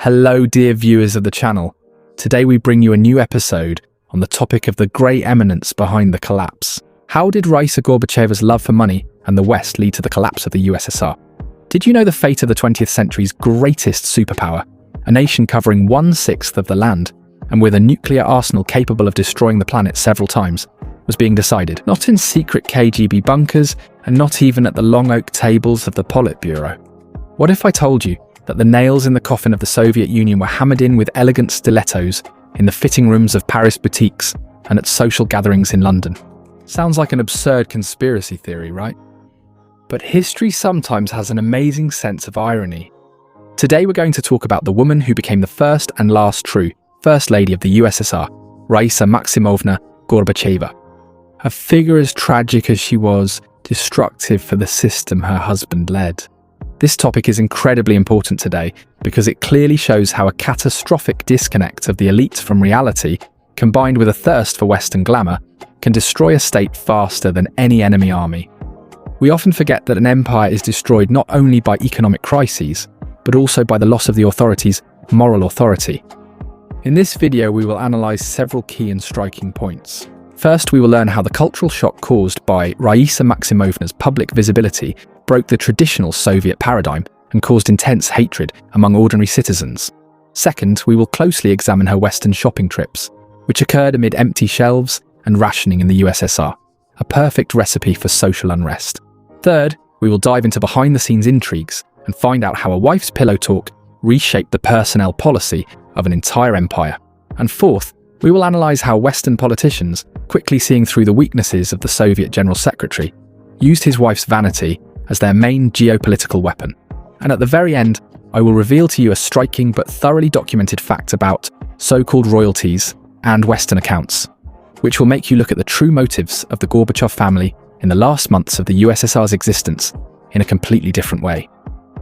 Hello dear viewers of the channel. Today we bring you a new episode on the topic of the grey eminence behind the collapse. How did Raisa Gorbacheva's love for money and the West lead to the collapse of the USSR? Did you know the fate of the 20th century's greatest superpower, a nation covering 1/6 of the land and with a nuclear arsenal capable of destroying the planet several times, was being decided not in secret KGB bunkers and not even at the long oak tables of the Politburo? What if I told you that the nails in the coffin of the Soviet Union were hammered in with elegant stilettos in the fitting rooms of Paris boutiques and at social gatherings in London? Sounds like an absurd conspiracy theory, right? But history sometimes has an amazing sense of irony. Today we're going to talk about the woman who became the first and last true First Lady of the USSR, Raisa Maximovna Gorbacheva. A figure as tragic as she was destructive for the system her husband led. This topic is incredibly important today because it clearly shows how a catastrophic disconnect of the elite from reality, combined with a thirst for Western glamour, can destroy a state faster than any enemy army. We often forget that an empire is destroyed not only by economic crises, but also by the loss of the authority's moral authority. In this video, we will analyse several key and striking points. First, we will learn how the cultural shock caused by Raisa Maximovna's public visibility broke the traditional Soviet paradigm and caused intense hatred among ordinary citizens. Second, we will closely examine her Western shopping trips, which occurred amid empty shelves and rationing in the USSR, a perfect recipe for social unrest. Third, we will dive into behind-the-scenes intrigues and find out how a wife's pillow talk reshaped the personnel policy of an entire empire. And fourth, we will analyse how Western politicians, quickly seeing through the weaknesses of the Soviet General Secretary, used his wife's vanity as their main geopolitical weapon. And at the very end, I will reveal to you a striking but thoroughly documented fact about so-called royalties and Western accounts, which will make you look at the true motives of the Gorbachev family in the last months of the USSR's existence in a completely different way.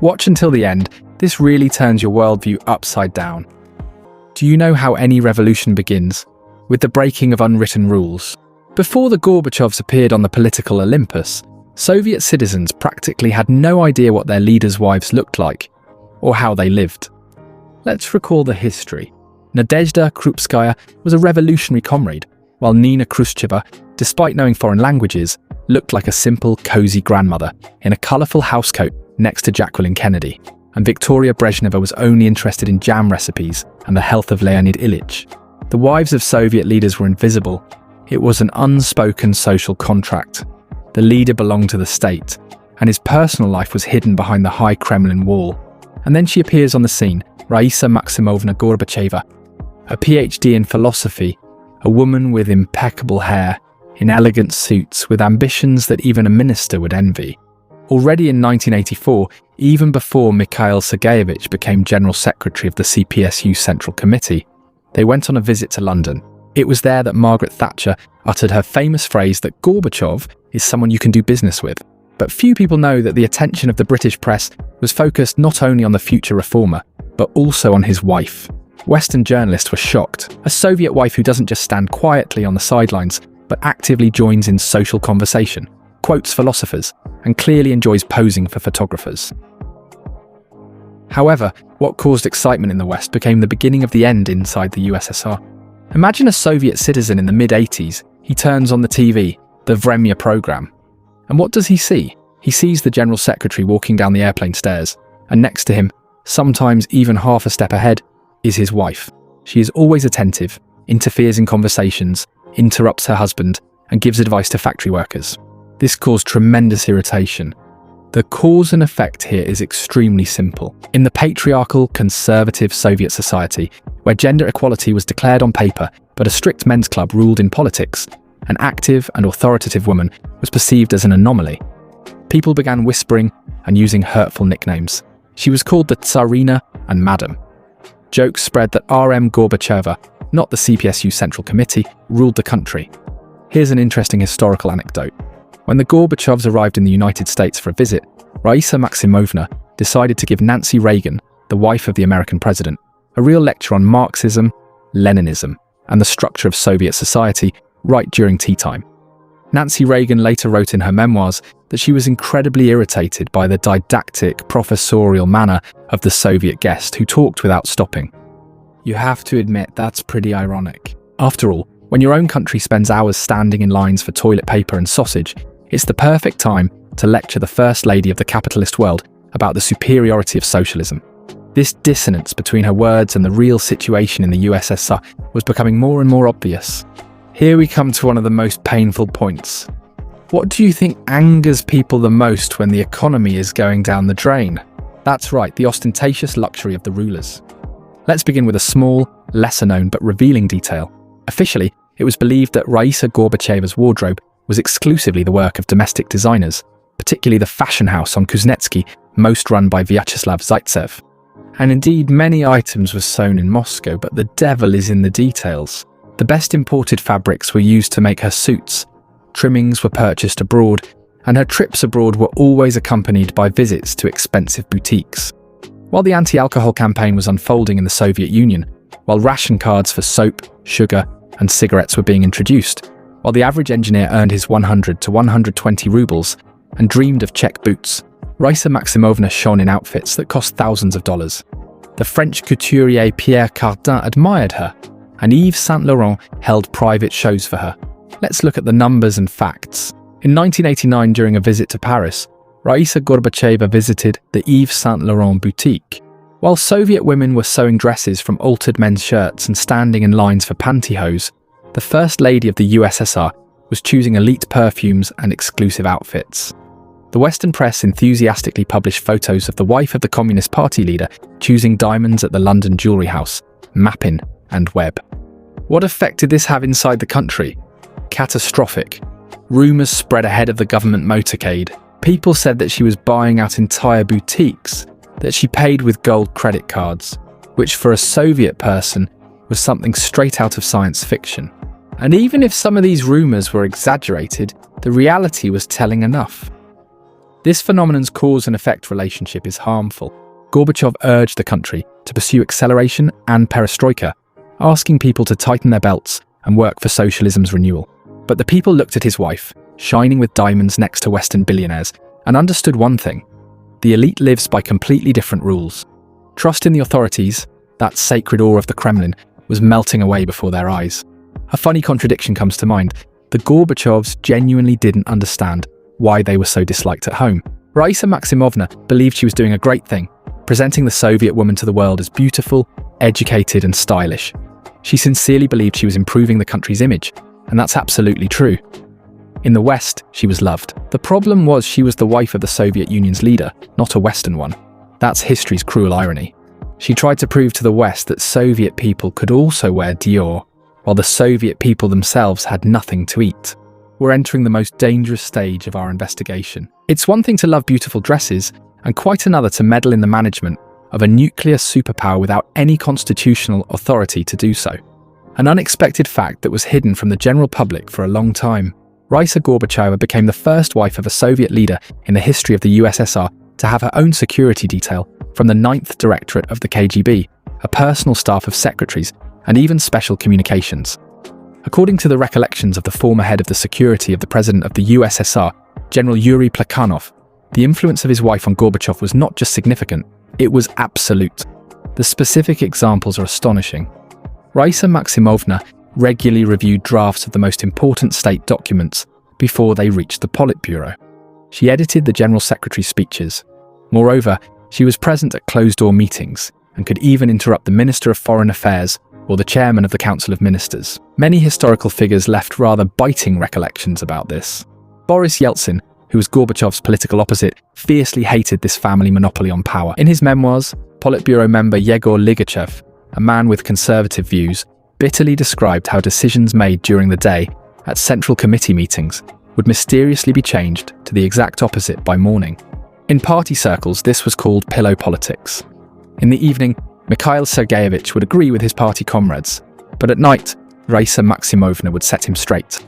Watch until the end. This really turns your worldview upside down. Do you know how any revolution begins? With the breaking of unwritten rules. Before the Gorbachevs appeared on the political Olympus, Soviet citizens practically had no idea what their leaders' wives looked like, or how they lived. Let's recall the history. Nadezhda Krupskaya was a revolutionary comrade, while Nina Khrushcheva, despite knowing foreign languages, looked like a simple, cozy grandmother in a colourful housecoat next to Jacqueline Kennedy. And Victoria Brezhneva was only interested in jam recipes and the health of Leonid Ilyich. The wives of Soviet leaders were invisible. It was an unspoken social contract. The leader belonged to the state, and his personal life was hidden behind the high Kremlin wall. And then she appears on the scene, Raisa Maximovna Gorbacheva, a PhD in philosophy, a woman with impeccable hair, in elegant suits, with ambitions that even a minister would envy. Already in 1984, even before Mikhail Sergeyevich became General Secretary of the CPSU Central Committee, they went on a visit to London. It was there that Margaret Thatcher uttered her famous phrase that Gorbachev is someone you can do business with. But few people know that the attention of the British press was focused not only on the future reformer, but also on his wife. Western journalists were shocked. A Soviet wife who doesn't just stand quietly on the sidelines, but actively joins in social conversation, quotes philosophers, and clearly enjoys posing for photographers. However, what caused excitement in the West became the beginning of the end inside the USSR. Imagine a Soviet citizen in the mid-80s. He turns on the TV, the Vremya program. And what does he see? He sees the General Secretary walking down the airplane stairs, and next to him, sometimes even half a step ahead, is his wife. She is always attentive, interferes in conversations, interrupts her husband, and gives advice to factory workers. This caused tremendous irritation. The cause and effect here is extremely simple. In the patriarchal, conservative Soviet society, where gender equality was declared on paper, but a strict men's club ruled in politics, an active and authoritative woman was perceived as an anomaly. People began whispering and using hurtful nicknames. She was called the Tsarina and Madam. Jokes spread that RM Gorbacheva, not the CPSU Central Committee, ruled the country. Here's an interesting historical anecdote. When the Gorbachevs arrived in the United States for a visit, Raisa Maximovna decided to give Nancy Reagan, the wife of the American president, a real lecture on Marxism, Leninism, and the structure of Soviet society right during tea time. Nancy Reagan later wrote in her memoirs that she was incredibly irritated by the didactic, professorial manner of the Soviet guest who talked without stopping. You have to admit that's pretty ironic. After all, when your own country spends hours standing in lines for toilet paper and sausage, it's the perfect time to lecture the First Lady of the capitalist world about the superiority of socialism. This dissonance between her words and the real situation in the USSR was becoming more and more obvious. Here we come to one of the most painful points. What do you think angers people the most when the economy is going down the drain? That's right, the ostentatious luxury of the rulers. Let's begin with a small, lesser-known but revealing detail. Officially, it was believed that Raisa Gorbacheva's wardrobe was exclusively the work of domestic designers, particularly the fashion house on Kuznetsky, most run by Vyacheslav Zaitsev. And indeed, many items were sewn in Moscow, but the devil is in the details. The best imported fabrics were used to make her suits, trimmings were purchased abroad, and her trips abroad were always accompanied by visits to expensive boutiques. While the anti-alcohol campaign was unfolding in the Soviet Union, while ration cards for soap, sugar, and cigarettes were being introduced, while the average engineer earned his 100 to 120 rubles and dreamed of check boots, Raisa Maximovna shone in outfits that cost thousands of dollars. The French couturier Pierre Cardin admired her, and Yves Saint Laurent held private shows for her. Let's look at the numbers and facts. In 1989, during a visit to Paris, Raisa Gorbacheva visited the Yves Saint Laurent boutique. While Soviet women were sewing dresses from altered men's shirts and standing in lines for pantyhose, the First Lady of the USSR was choosing elite perfumes and exclusive outfits. The Western press enthusiastically published photos of the wife of the Communist Party leader choosing diamonds at the London jewellery house, Mappin and Webb. What effect did this have inside the country? Catastrophic. Rumours spread ahead of the government motorcade. People said that she was buying out entire boutiques, that she paid with gold credit cards, which for a Soviet person was something straight out of science fiction. And even if some of these rumours were exaggerated, the reality was telling enough. This phenomenon's cause and effect relationship is harmful. Gorbachev urged the country to pursue acceleration and perestroika, asking people to tighten their belts and work for socialism's renewal. But the people looked at his wife, shining with diamonds next to Western billionaires, and understood one thing: the elite lives by completely different rules. Trust in the authorities, that sacred awe of the Kremlin, was melting away before their eyes. A funny contradiction comes to mind. The Gorbachevs genuinely didn't understand why they were so disliked at home. Raisa Maximovna believed she was doing a great thing, presenting the Soviet woman to the world as beautiful, educated, and stylish. She sincerely believed she was improving the country's image, and that's absolutely true. In the West, she was loved. The problem was she was the wife of the Soviet Union's leader, not a Western one. That's history's cruel irony. She tried to prove to the West that Soviet people could also wear Dior, while the Soviet people themselves had nothing to eat. We're entering the most dangerous stage of our investigation. It's one thing to love beautiful dresses, and quite another to meddle in the management of a nuclear superpower without any constitutional authority to do so. An unexpected fact that was hidden from the general public for a long time. Raisa Gorbacheva became the first wife of a Soviet leader in the history of the USSR to have her own security detail from the 9th Directorate of the KGB, a personal staff of secretaries, and even special communications. According to the recollections of the former head of the security of the President of the USSR, General Yuri Plekhanov, the influence of his wife on Gorbachev was not just significant, it was absolute. The specific examples are astonishing. Raisa Maximovna regularly reviewed drafts of the most important state documents before they reached the Politburo. She edited the General Secretary's speeches. Moreover, she was present at closed-door meetings and could even interrupt the Minister of Foreign Affairs or the Chairman of the Council of Ministers. Many historical figures left rather biting recollections about this. Boris Yeltsin, who was Gorbachev's political opposite, fiercely hated this family monopoly on power. In his memoirs, Politburo member Yegor Ligachev, a man with conservative views, bitterly described how decisions made during the day at Central Committee meetings would mysteriously be changed to the exact opposite by morning. In party circles, this was called pillow politics. In the evening, Mikhail Sergeyevich would agree with his party comrades, but at night, Raisa Maximovna would set him straight.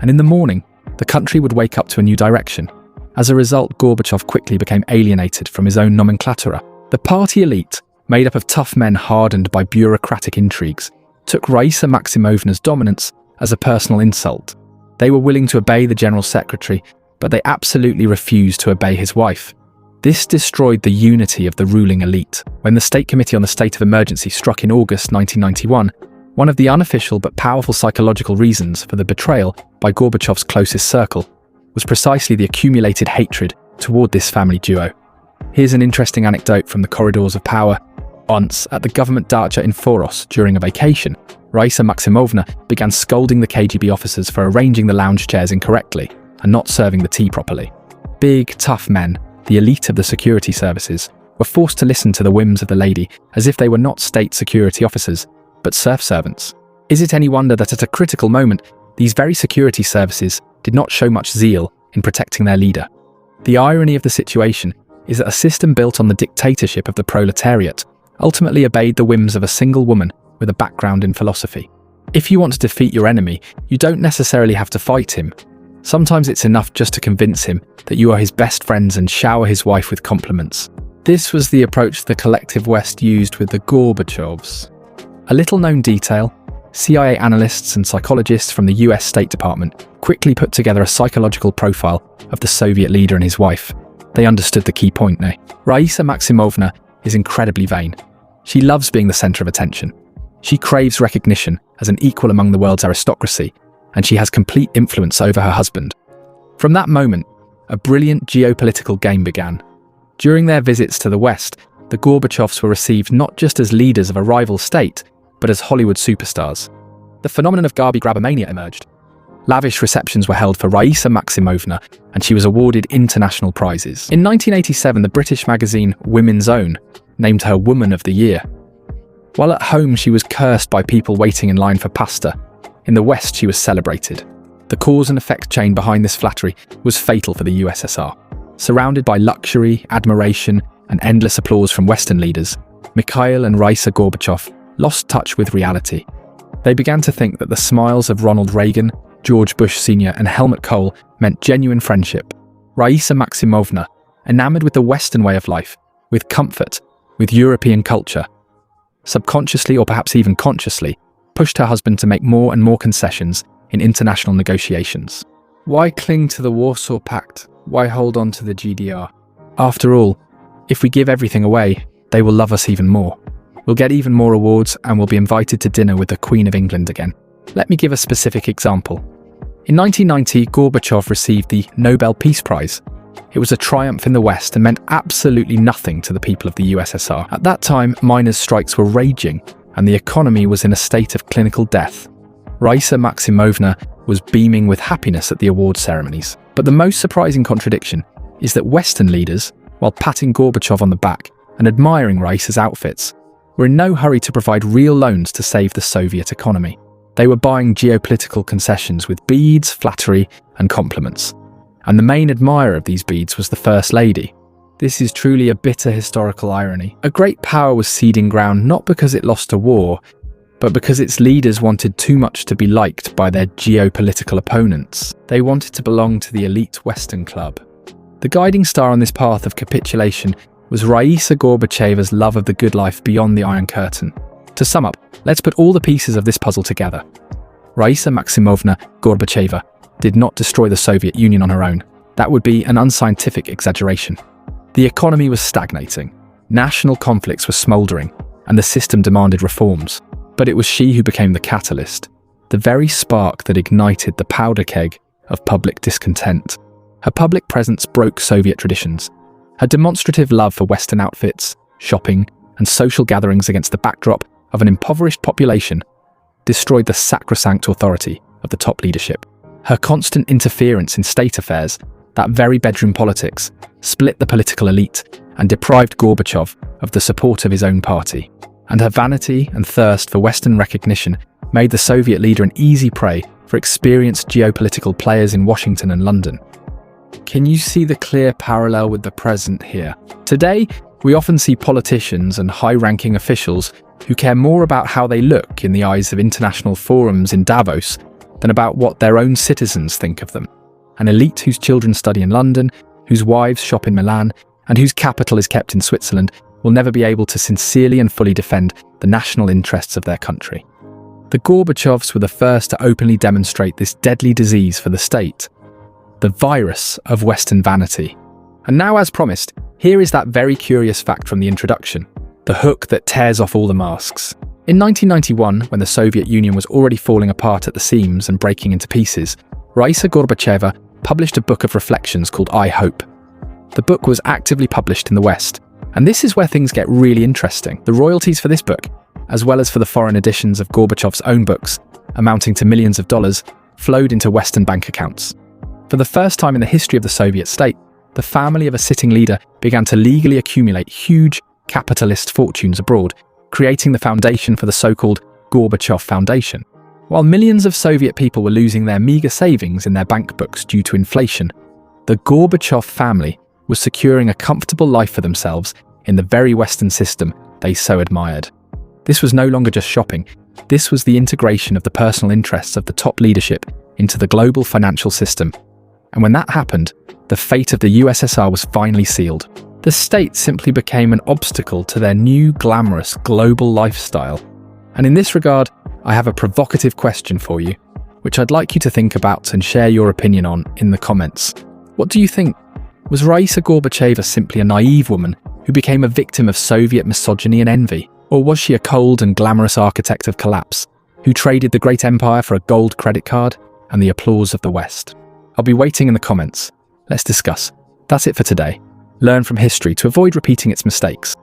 And in the morning, the country would wake up to a new direction. As a result, Gorbachev quickly became alienated from his own nomenclatura. The party elite, made up of tough men hardened by bureaucratic intrigues, took Raisa Maximovna's dominance as a personal insult. They were willing to obey the General Secretary, but they absolutely refused to obey his wife. This destroyed the unity of the ruling elite. When the State Committee on the State of Emergency struck in August 1991, one of the unofficial but powerful psychological reasons for the betrayal by Gorbachev's closest circle was precisely the accumulated hatred toward this family duo. Here's an interesting anecdote from the corridors of power. Once, at the government dacha in Foros during a vacation, Raisa Maximovna began scolding the KGB officers for arranging the lounge chairs incorrectly and not serving the tea properly. Big, tough men, the elite of the security services, were forced to listen to the whims of the lady as if they were not state security officers, but serf servants. Is it any wonder that at a critical moment, these very security services did not show much zeal in protecting their leader? The irony of the situation is that a system built on the dictatorship of the proletariat ultimately obeyed the whims of a single woman with a background in philosophy. If you want to defeat your enemy, you don't necessarily have to fight him. Sometimes it's enough just to convince him that you are his best friends and shower his wife with compliments. This was the approach the collective West used with the Gorbachevs. A little-known detail: CIA analysts and psychologists from the US State Department quickly put together a psychological profile of the Soviet leader and his wife. They understood the key point now. Raisa Maximovna is incredibly vain. She loves being the center of attention. She craves recognition as an equal among the world's aristocracy, and she has complete influence over her husband. From that moment, a brilliant geopolitical game began. During their visits to the West, the Gorbachevs were received not just as leaders of a rival state, but as Hollywood superstars. The phenomenon of Garby-grabber-mania emerged. Lavish receptions were held for Raisa Maximovna, and she was awarded international prizes. In 1987, the British magazine Women's Own named her Woman of the Year. While at home, she was cursed by people waiting in line for pasta. In the West, she was celebrated. The cause and effect chain behind this flattery was fatal for the USSR. Surrounded by luxury, admiration, and endless applause from Western leaders, Mikhail and Raisa Gorbachev lost touch with reality. They began to think that the smiles of Ronald Reagan, George Bush Sr. and Helmut Kohl meant genuine friendship. Raisa Maximovna, enamored with the Western way of life, with comfort, with European culture, subconsciously or perhaps even consciously, pushed her husband to make more and more concessions in international negotiations. Why cling to the Warsaw Pact? Why hold on to the GDR? After all, if we give everything away, they will love us even more. We'll get even more awards and we'll be invited to dinner with the Queen of England again. Let me give a specific example. In 1990, Gorbachev received the Nobel Peace Prize. It was a triumph in the West and meant absolutely nothing to the people of the USSR. At that time, miners' strikes were raging and the economy was in a state of clinical death. Raisa Maximovna was beaming with happiness at the award ceremonies. But the most surprising contradiction is that Western leaders, while patting Gorbachev on the back and admiring Raisa's outfits, were in no hurry to provide real loans to save the Soviet economy. They were buying geopolitical concessions with beads, flattery, and compliments. And the main admirer of these beads was the First Lady. This is truly a bitter historical irony. A great power was ceding ground not because it lost a war, but because its leaders wanted too much to be liked by their geopolitical opponents. They wanted to belong to the elite Western club. The guiding star on this path of capitulation was Raisa Gorbacheva's love of the good life beyond the Iron Curtain. To sum up, let's put all the pieces of this puzzle together. Raisa Maximovna Gorbacheva did not destroy the Soviet Union on her own. That would be an unscientific exaggeration. The economy was stagnating, national conflicts were smouldering, and the system demanded reforms. But it was she who became the catalyst, the very spark that ignited the powder keg of public discontent. Her public presence broke Soviet traditions. Her demonstrative love for Western outfits, shopping, and social gatherings against the backdrop of an impoverished population destroyed the sacrosanct authority of the top leadership. Her constant interference in state affairs, that very bedroom politics, split the political elite and deprived Gorbachev of the support of his own party. And her vanity and thirst for Western recognition made the Soviet leader an easy prey for experienced geopolitical players in Washington and London. Can you see the clear parallel with the present here? Today, we often see politicians and high-ranking officials who care more about how they look in the eyes of international forums in Davos than about what their own citizens think of them. An elite whose children study in London, whose wives shop in Milan, and whose capital is kept in Switzerland will never be able to sincerely and fully defend the national interests of their country. The Gorbachevs were the first to openly demonstrate this deadly disease for the state, the virus of Western vanity. And now, as promised, here is that very curious fact from the introduction, the hook that tears off all the masks. In 1991, when the Soviet Union was already falling apart at the seams and breaking into pieces, Raisa Gorbacheva published a book of reflections called I Hope. The book was actively published in the West, and this is where things get really interesting. The royalties for this book, as well as for the foreign editions of Gorbachev's own books, amounting to millions of dollars, flowed into Western bank accounts. For the first time in the history of the Soviet state, the family of a sitting leader began to legally accumulate huge capitalist fortunes abroad, creating the foundation for the so-called Gorbachev Foundation. While millions of Soviet people were losing their meager savings in their bank books due to inflation, the Gorbachev family was securing a comfortable life for themselves in the very Western system they so admired. This was no longer just shopping, this was the integration of the personal interests of the top leadership into the global financial system. And when that happened, the fate of the USSR was finally sealed. The state simply became an obstacle to their new glamorous global lifestyle. And in this regard, I have a provocative question for you, which I'd like you to think about and share your opinion on in the comments. What do you think? Was Raisa Gorbacheva simply a naive woman who became a victim of Soviet misogyny and envy? Or was she a cold and glamorous architect of collapse, who traded the great empire for a gold credit card and the applause of the West? I'll be waiting in the comments. Let's discuss. That's it for today. Learn from history to avoid repeating its mistakes.